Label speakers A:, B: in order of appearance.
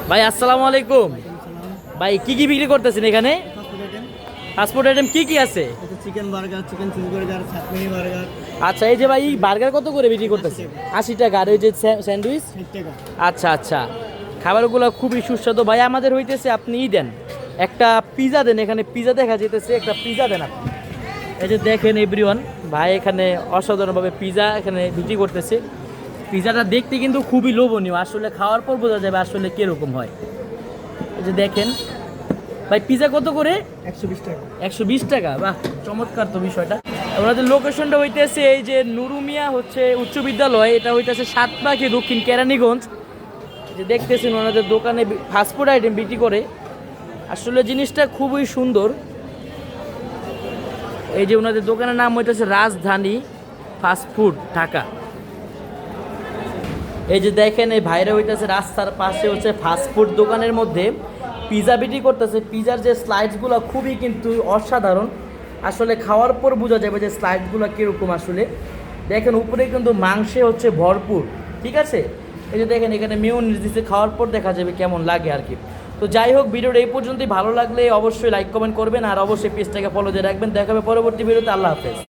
A: ভাই আসসালামু আলাইকুম। ভাই কি কি বিক্রি করতেছেন এখানে? ফাস্টফুড আইটেম কি কি আছে?
B: Chicken burger, chicken cheese burger, chutney burger.
A: আচ্ছা, এই যে ভাই বার্গার কত করে বিক্রি করতেছে? 80 টাকা। আর ওই যে স্যান্ডউইচ
B: 60 টাকা।
A: আচ্ছা আচ্ছা, খাবারগুলো খুবই সুস্বাদু। ভাই আমাদের হইতেছে আপনি দেন একটা পিজা দেন, এখানে পিজা দেখা যেতেছে, একটা পিজা দেন আপনি। এই যে দেখেন এভরিওয়ান, ভাই এখানে অসাধারণভাবে পিজা এখানে বিক্রি করতেছে। পিজাটা দেখতে কিন্তু খুবই লোভনীয়, আসলে খাওয়ার পর বোঝা যাবে আসলে কীরকম হয়। এই যে দেখেন ভাই, পিজা কত করে?
B: 120 টাকা।
A: 120 টাকা। বাহ, চমৎকার তো বিষয়টা। ওনাদের লোকেশনটা হইতেছে এই যে নুরুমিয়া হচ্ছে উচ্চ বিদ্যালয়, এটা হইতেছে সাতপাখি দক্ষিণ কেরানীগঞ্জ। যে দেখতেছেন ওনাদের দোকানে ফাস্টফুড আইটেম বিক্রি করে, আসলে জিনিসটা খুবই সুন্দর। এই যে ওনাদের দোকানের নাম হইতেছে রাজধানী ফাস্টফুড ঢাকা। এই যে দেখেন এই ভাইরা হইতেছে রাস্তার পাশে হচ্ছে ফাস্টফুড দোকানের মধ্যে পিজা বিক্রি করতেছে। পিজার যে স্লাইডসগুলো খুবই কিন্তু অসাধারণ, আসলে খাওয়ার পর বোঝা যাবে যে স্লাইডসগুলো কীরকম। আসলে দেখেন উপরে কিন্তু মাংসে হচ্ছে ভরপুর, ঠিক আছে। এই যে দেখেন এখানে মেয়োনিজ দিচ্ছে, খাওয়ার পর দেখা যাবে কেমন লাগে আর কি। তো যাই হোক, ভিডিওটা এই পর্যন্তই। ভালো লাগলে অবশ্যই লাইক কমেন্ট করবেন, আর অবশ্যই পেজটাকে ফলো দিয়ে রাখবেন। দেখা হবে পরবর্তী ভিডিওতে। আল্লাহ হাফেজ।